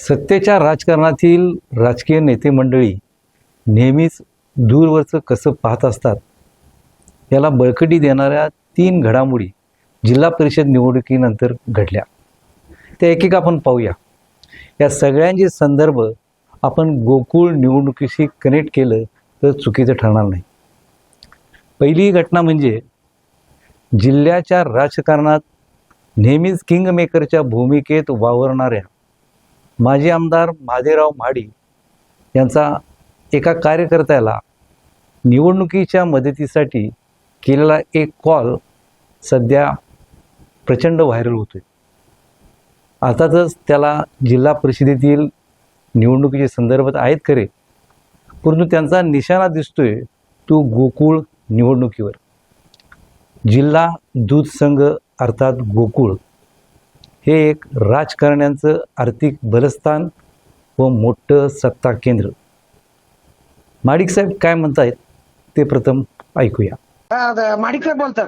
सत्तेच्या राजकारणातील राजकीय नेते मंडळी नेहमीच दूरवरचं कसं पाहत असतात, याला बळकटी देणाऱ्या 3 घडामोडी जिल्हा परिषद निवडणुकीनंतर घडल्या. त्या एक आपण पाहूया. या सगळ्यांचे संदर्भ आपण गोकुळ निवडणुकीशी कनेक्ट केलं तर चुकीचं ठरणार नाही. पहिली घटना म्हणजे जिल्ह्याच्या राजकारणात नेहमीच किंगमेकरच्या भूमिकेत वावरणाऱ्या माजी आमदार महादेवराव महाडिक यांचा एका कार्यकर्त्याला निवडणुकीच्या मदतीसाठी केलेला एक कॉल सध्या प्रचंड व्हायरल होतोय. अर्थातच त्याला जिल्हा परिषदेतील निवडणुकीचे संदर्भात आहेत खरे, परंतु त्यांचा निशाणा दिसतोय तो गोकुळ निवडणुकीवर. जिल्हा दूध संघ अर्थात गोकुळ हे एक राजकारण्यांचं आर्थिक बलस्थान व मोठं सत्ता केंद्र. महाडिक साहेब काय म्हणतायत ते प्रथम ऐकूया. महाडिक साहेब बोलतात.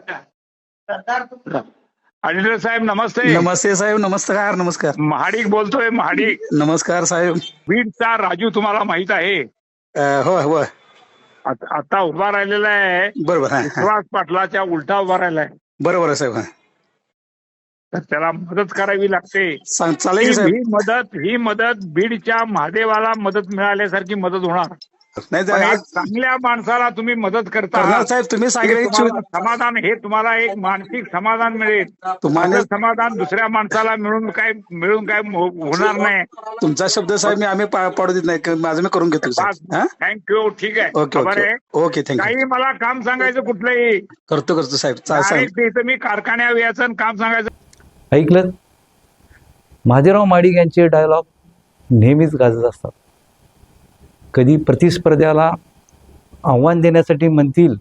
अनिल साहेब नमस्ते. नमस्ते साहेब. नमस्कार. नमस्कार. महाडिक बोलतोय. महाडिक. नमस्कार साहेब. बीडचा राजू तुम्हाला माहित आहे? होय होय. आता उभा राहिलेला आहे. बरोबर. विश्वास पाटलाच्या उलटा उभा राहिलाय. बरोबर आहे साहेब. तर त्याला मदत करावी लागते. चालेल साहेब. ही मदत बीडच्या महादेवाला मदत मिळाल्यासारखी मदत होणार नाही. एक चांगल्या माणसाला तुम्ही मदत करता साहेब तुम्ही सांगितलं समाधान, हे तुम्हाला एक मानसिक समाधान मिळेल. तुम्हाला समाधान दुसऱ्या माणसाला मिळून काय होणार नाही. तुमचा शब्द साहेब आम्ही पाडू देत नाही. माझं मी करून घेतो. थँक्यू. ठीक आहे. Okay thank you. काही मला काम सांगायचं कुठलंही करतो साहेब. इथं मी कारखान्यावर यायचं काम सांगायचं. ऐकलं? महादेवराव महाडिक यांचे डायलॉग नेहमीच गाजत असतात. कधी प्रतिस्पर्ध्याला आव्हान देण्यासाठी म्हणतील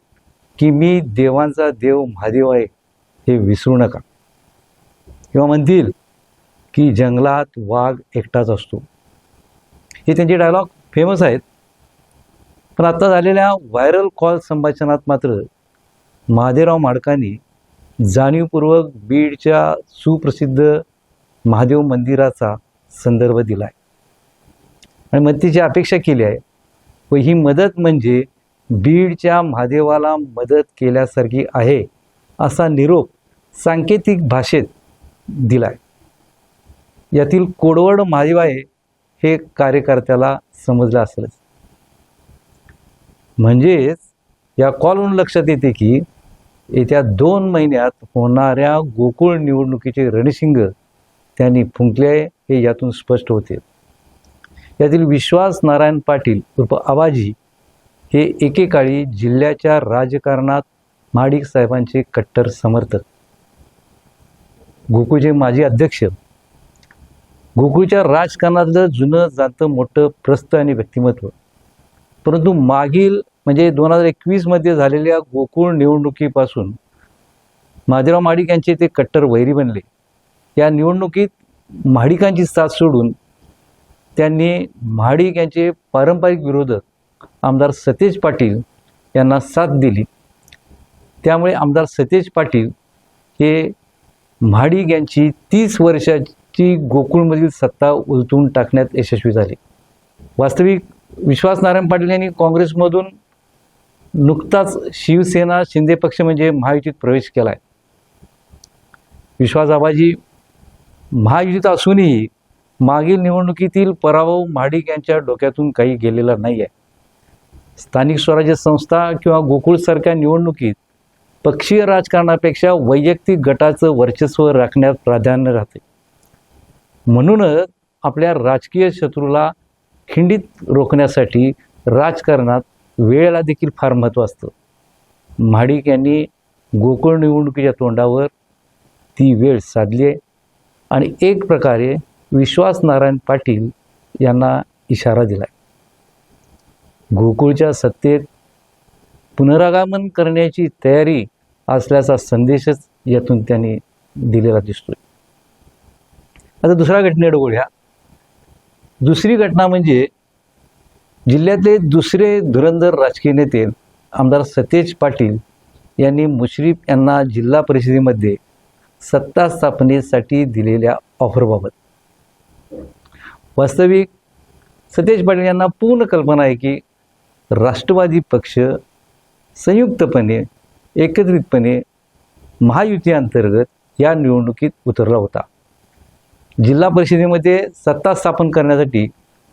की मी देवांचा देव महादेव आहे हे विसरू नका, किंवा म्हणतील की जंगलात वाघ एकटाच असतो. हे त्यांचे डायलॉग फेमस आहेत. पण आता झालेल्या व्हायरल कॉल संभाषणात मात्र महादेवराव महाडिकांनी जाणीवपूर्वक बीडच्या सुप्रसिद्ध महादेव मंदिराचा संदर्भ दिला आहे आणि मदतीची अपेक्षा केली आहे. व ही मदत म्हणजे बीडच्या महादेवाला मदत केल्यासारखी आहे असा निरोप सांकेतिक भाषेत दिला आहे. यातील कोडवड महादेव आहे हे कार्यकर्त्याला समजलं असेलच. म्हणजेच या कॉलवरून लक्षात येते की येत्या 2 महिन्यात होणाऱ्या गोकुळ निवडणुकीचे रणशिंग त्यांनी फुंकले हे यातून स्पष्ट होते. यातील विश्वास नारायण पाटील उर्फ आबाजी हे एकेकाळी जिल्ह्याच्या राजकारणात महाडिक साहेबांचे कट्टर समर्थक, गोकुळचे माजी अध्यक्ष, गोकुळच्या राजकारणातलं जुनं जातं मोठं प्रस्थ आणि व्यक्तिमत्व. परंतु मागील म्हणजे 2021 मध्ये झालेल्या गोकुळ निवडणुकीपासून महादेवराव महाडिक यांचे ते कट्टर वैरी बनले. या निवडणुकीत महाडिकांची साथ सोडून त्यांनी महाडिक यांचे पारंपरिक विरोधक आमदार सतेज पाटील यांना साथ दिली. त्यामुळे आमदार सतेज पाटील हे महाडिक यांची 30 वर्षाची गोकुळमधील सत्ता उलटून टाकण्यात यशस्वी झाले. वास्तविक विश्वास नारायण पाटील यांनी काँग्रेसमधून नुकताच शिवसेना शिंदे पक्ष म्हणजे महायुतीत प्रवेश केला आहे. विश्वास आबाजी महायुतीत असूनही मागील निवडणुकीतील पराभव महाडिक यांच्या डोक्यातून काही गेलेला नाही आहे. स्थानिक स्वराज्य संस्था किंवा गोकुळसारख्या निवडणुकीत पक्षीय राजकारणापेक्षा वैयक्तिक गटाचं वर्चस्व राखण्यात प्राधान्य राहते. म्हणूनच आपल्या राजकीय शत्रूला खिंडीत रोखण्यासाठी राजकारणात वेळेला देखील फार महत्त्व असतं. महाडिक यांनी गोकुळ निवडणुकीच्या तोंडावर ती वेळ साधली आहे आणि एक प्रकारे विश्वास नारायण पाटील यांना इशारा दिला आहे. गोकुळच्या सत्तेत पुनरागमन करण्याची तयारी असल्याचा संदेशच यातून त्यांनी दिलेला दिसतोय. आता दुसऱ्या घटनेकडे वळूया. दुसरी घटना म्हणजे जिल्ह्यातले दुसरे धुरंधर राजकीय नेते आमदार सतेज पाटील यांनी मुश्रीफ यांना जिल्हा परिषदेमध्ये सत्ता स्थापनेसाठी दिलेल्या ऑफरबाबत वास्तविक सतेज पाटील यांना पूर्ण कल्पना आहे की राष्ट्रवादी पक्ष संयुक्तपणे एकत्रितपणे महायुती अंतर्गत या निवडणुकीत उतरला होता. जिल्हा परिषदेमध्ये सत्ता स्थापन करण्यासाठी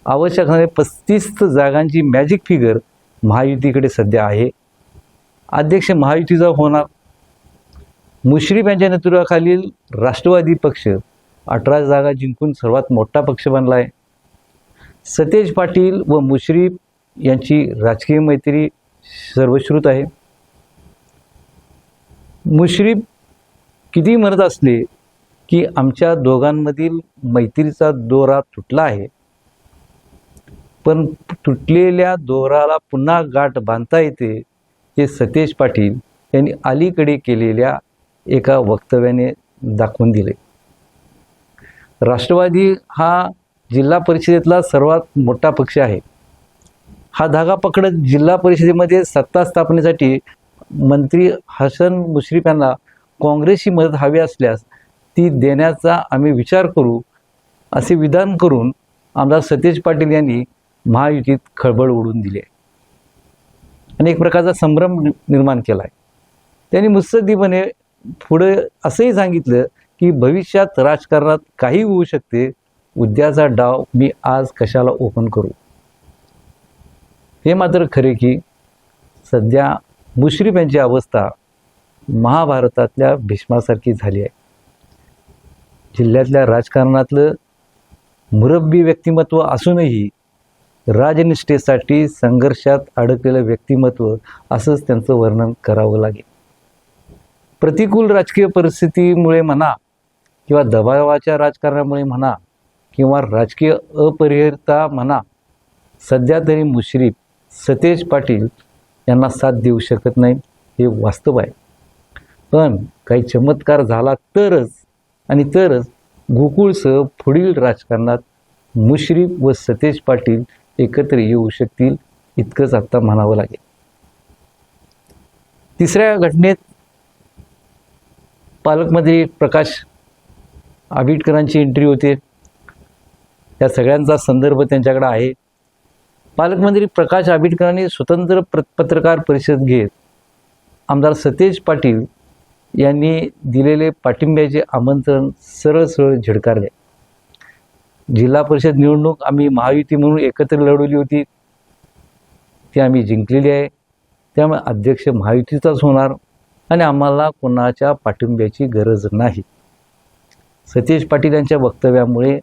आवश्यक असणारे 35 जागांची मॅजिक फिगर महायुतीकडे सध्या आहे. अध्यक्ष महायुतीचा होणार. मुश्रीफ यांच्या नेतृत्वाखालील राष्ट्रवादी पक्ष 18 जागा जिंकून सर्वात मोठा पक्ष बनला आहे. सतेज पाटील व मुश्रीफ यांची राजकीय मैत्री सर्वश्रुत आहे. मुश्रीफ किती म्हणत असले की आमच्या दोघांमधील मैत्रीचा दोरा तुटला आहे, पण तुटलेल्या दोराला पुन्हा गाठ बांधता येते हे सतेज पाटील यांनी अलीकडे केलेल्या एका वक्तव्याने दाखवून दिले. राष्ट्रवादी हा जिल्हा परिषदेतला सर्वात मोठा पक्ष आहे. हा धागा पकडत जिल्हा परिषदेमध्ये सत्ता स्थापनेसाठी मंत्री हसन मुश्रीफ यांना काँग्रेसची मदत हवी असल्यास ती देण्याचा आम्ही विचार करू असे विधान करून आमदार सतेज पाटील यांनी महायुतीत खळबळ उडवून दिली आणि एक प्रकारचा संभ्रम निर्माण केला आहे. त्यांनी मुत्सद्दीपणे पुढे असंही सांगितलं की भविष्यात राजकारणात काही होऊ शकते, उद्याचा डाव मी आज कशाला ओपन करू. हे मात्र खरे की सध्या मुश्रीफ यांची अवस्था महाभारतातल्या भीष्मासारखी झाली आहे. जिल्ह्यातल्या राजकारणातलं मुरब्बी व्यक्तिमत्व असूनही राजनिष्ठेसाठी संघर्षात अडकलेलं व्यक्तिमत्व असंच त्यांचं वर्णन करावं लागेल. प्रतिकूल राजकीय परिस्थितीमुळे म्हणा किंवा दबावाच्या राजकारणामुळे म्हणा किंवा राजकीय अपरिहार्यता म्हणा, सध्या तरी मुश्रीफ सतेज पाटील यांना साथ देऊ शकत नाही हे वास्तव आहे. पण काही चमत्कार झाला तरच गोकुळसह पुढील राजकारणात मुश्रीफ व सतेज पाटील एकत्र येऊ शकतील इतकंच आता म्हणावं लागेल. तिसऱ्या घटनेत पालकमंत्री प्रकाश आंबेडकरांची एंट्री होते. या सगळ्यांचा संदर्भ त्यांच्याकडे आहे. पालकमंत्री प्रकाश आंबेडकरांनी स्वतंत्र पत्रकार परिषद घेत आमदार सतेज पाटील यांनी दिलेले पाठिंब्याचे आमंत्रण सरळ झिडकारले. जिल्हा परिषद निवडणूक आम्ही महायुती म्हणून एकत्र लढवली होती, ती आम्ही जिंकलेली आहे. त्यामुळे अध्यक्ष महायुतीचाच होणार आणि आम्हाला कोणाच्या पाठिंब्याची गरज नाही. सतेज पाटील यांच्या वक्तव्यामुळे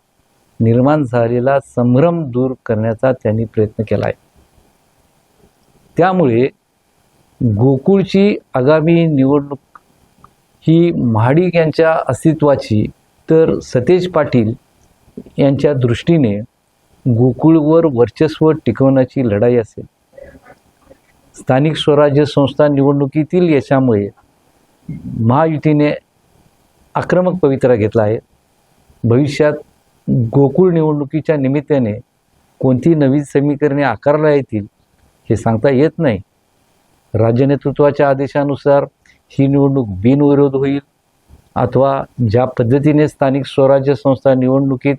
निर्माण झालेला संभ्रम दूर करण्याचा त्यांनी प्रयत्न केला आहे. त्यामुळे गोकुळची आगामी निवडणूक ही महाडिक यांच्या अस्तित्वाची तर सतेज पाटील यांच्या दृष्टीने गोकुळवर वर्चस्व टिकवण्याची लढाई असेल. स्थानिक स्वराज्य संस्था निवडणुकीतील यशामुळे महायुतीने आक्रमक पवित्रा घेतला आहे. भविष्यात गोकुळ निवडणुकीच्या निमित्ताने कोणती नवीन समीकरणे आकारला येतील हे सांगता येत नाही. राज्य नेतृत्वाच्या आदेशानुसार ही निवडणूक बिनविरोध होईल अथवा ज्या पद्धतीने स्थानिक स्वराज्य संस्था निवडणुकीत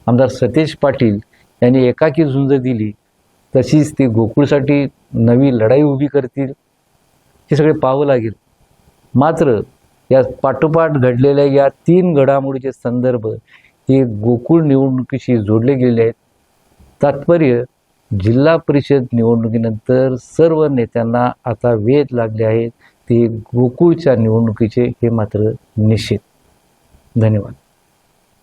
आमदार सतेज पाटील यांनी एकाकी झुंज दिली तशीच ती गोकुळसाठी नवी लढाई उभी करतील हे सगळे पाहावं लागेल. मात्र या पाठोपाठ घडलेल्या या 3 घडामोडीचे संदर्भ हे गोकुळ निवडणुकीशी जोडले गेलेले आहेत. तात्पर्य जिल्हा परिषद निवडणुकीनंतर सर्व नेत्यांना आता वेध लागले आहेत ते गोकुळच्या निवडणुकीचे हे मात्र निश्चित. धन्यवाद.